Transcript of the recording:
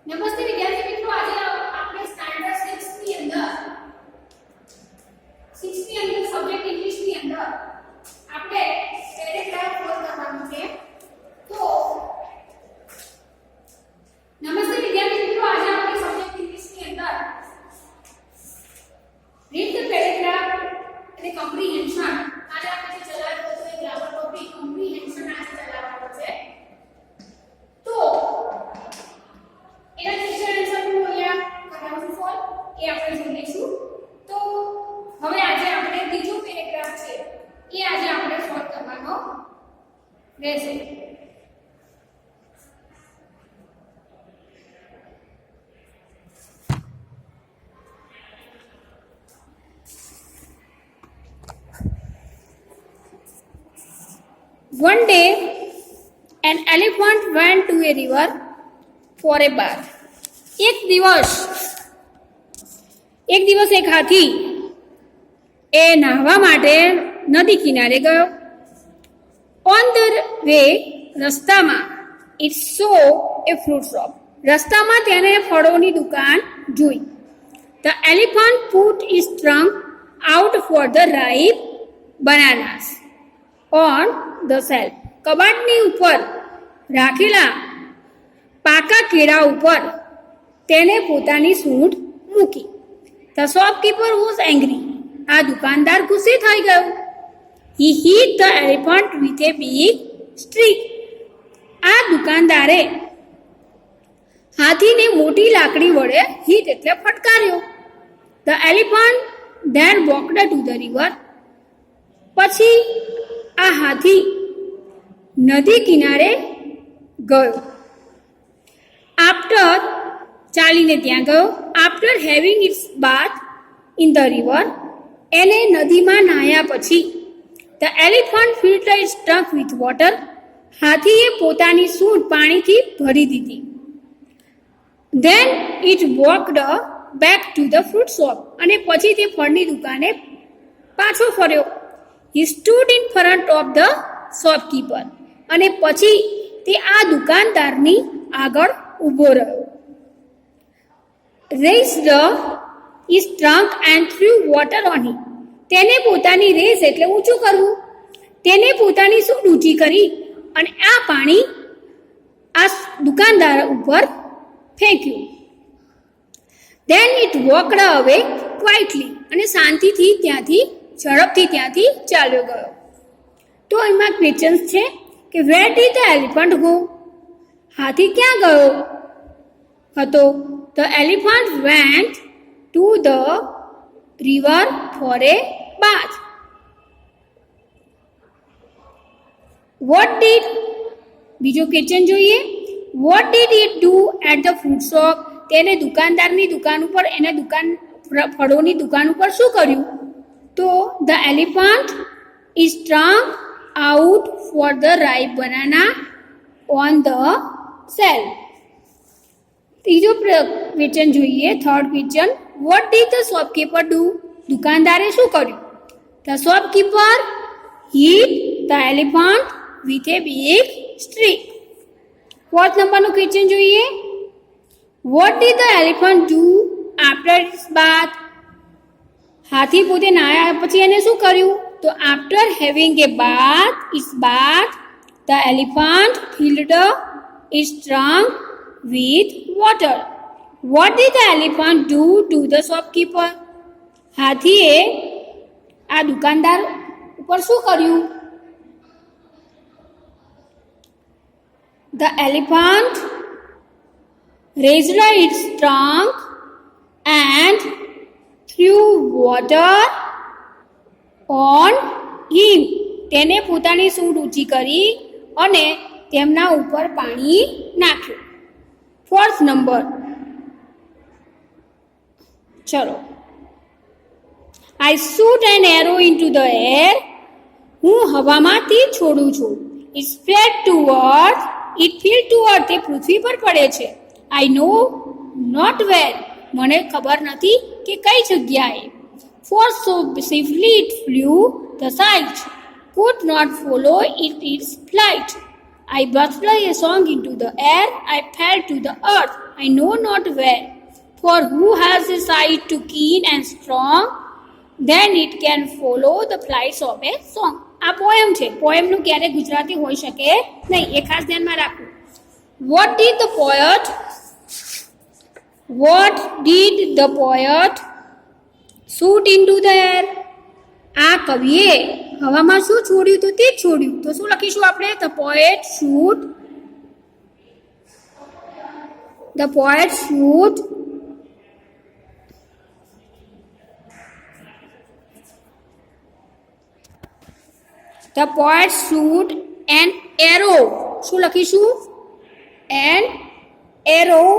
નમસ્તે વિદ્યાર્થી મિત્રો, આજે આપણે સ્ટાન્ડર્ડ 6 ની અંદર સબ્જેક્ટ ઇંગ્લિશ ની અંદર આપણે પેરેગ્રાફ ફોર કરવાનું છે. તો નમસ્તે વિદ્યાર્થી મિત્રો, આજે આપણે સબ્જેક્ટ ઇંગ્લિશ ની અંદર રીડ ધ પેરેગ્રાફ અને કોમ્પ્રિહેન્શન આજે આપણે જે ચલાવ્યો હતો એ ગ્રામર ટોપિક કોમ્પ્રિહેન્શન આજે ચલાવવાનો છે. તો એના ક્વેશ્ચન આન્સર હું અહીંયા કરાવું છું એ આપણે જોઈ લઈશું. તો હવે આજે આપણે બીજો પેરેગ્રાફ છે એ આજે આપણે સોલ્વ કરવાનો રહેશે. One day, an elephant went to a river for a bath. એક દિવસ એક હાથી એ નહાવા માટે નદી કિનારે ગયો. On the way, રસ્તામાં it saw a fruit shop. રસ્તામાં તેને ફળોની દુકાન જોઈ. The elephant put his trunk out for the ripe bananas on the shelf. કબાટની ઉપર રાખેલા પાકા કેળા ઉપર તેને પોતાની સૂંઢ મૂકી. The shopkeeper was angry. આ દુકાનદાર ગુસ્સે થઈ ગયો. He hit the elephant with a big stick. આ દુકાનદારે હાથીને મોટી લાકડી વડે હિટ એટલે ફટકાર્યો. The elephant then walked to the river. પછી આ હાથી નદી કિનારે ગયો. આફ્ટર ચાલીને ત્યાં ગયો. After having its bath in the river, એને નદીમાં નાહ્યા પછી the elephant filled its trunk with water. હાથીએ પોતાની સૂંઢ પાણીથી ભરી દીધી. Then it walked back to the fruit shop, અને પછી તે ફળની દુકાને પાછો ફર્યો. He stood in front of the shopkeeper, અને પછી તે આ દુકાનદારની આગળ ઊભો રહ્યો. Raised his trunk and threw water on it. તેને પોતાની રેસ એટલે ઊંચું કરવું. તેને પોતાની સૂંઢ ઊંચી કરી અને આ પાણી આ દુકાનદાર ઉપર ફેંક્યું. Then it walked away quietly. અને શાંતિથી ઝડપથી ત્યાંથી ચાલ્યો ગયો. તો એમાં ક્વેશ્ચન્સ છે કે where did the elephant go? હાથી ક્યાં ગયો હતો? The elephant went to the river for a bath. બીજો ક્વેશ્ચન જોઈએ. What did it do at the fruit shop? તેને દુકાનદારની દુકાન ઉપર ફળોની દુકાન ઉપર શું કર્યું? તો the elephant is trunk out for the ripe banana on the shelf. ત્રીજો ક્વેશ્ચન જોઈએ. Third question, what did the shopkeeper do? દુકાનદારે શું કર્યું? The shopkeeper hit the elephant with a big stick. Fourth નંબરનો ક્વેશ્ચન જોઈએ. What did the elephant do after its bath? હાથી પોતે નાહ્યા પછી એને શું કર્યું? તો after having a bath the elephant filled its trunk with water. What did the elephant do to the shopkeeper? હાથીએ આ દુકાનદાર ઉપર શું કર્યું? The elephant raised its trunk and threw water on him. તેને પોતાની સૂંઢ ઊંચી કરી અને તેમના ઉપર પાણી નાખ્યું. ફોર્થ નંબર, ચલો. I shoot an arrow into the air. હું હવામાં તીર છોડું છું. It spread to earth. It fell to earth. તે પૃથ્વી પર પડે છે. I know not where. મને ખબર નથી કે કઈ જગ્યાએ. For so swiftly it flew the sight. could not follow its flight. I burst a song into the air. I fell to the earth. I know not where. For who has a sight too keen and strong, then it can follow the flights of a song. આ poem છે. પોએમનું ક્યારે ગુજરાતી હોઈ શકે નહીં, એ ખાસ ધ્યાનમાં રાખવું. What did the poet shoot into the air? આ કવિએ હવામાં શું છોડ્યું તો તે જ છોડ્યું. તો શું લખીશું આપણે? The poet shoot an arrow. શું લખીશું? An arrow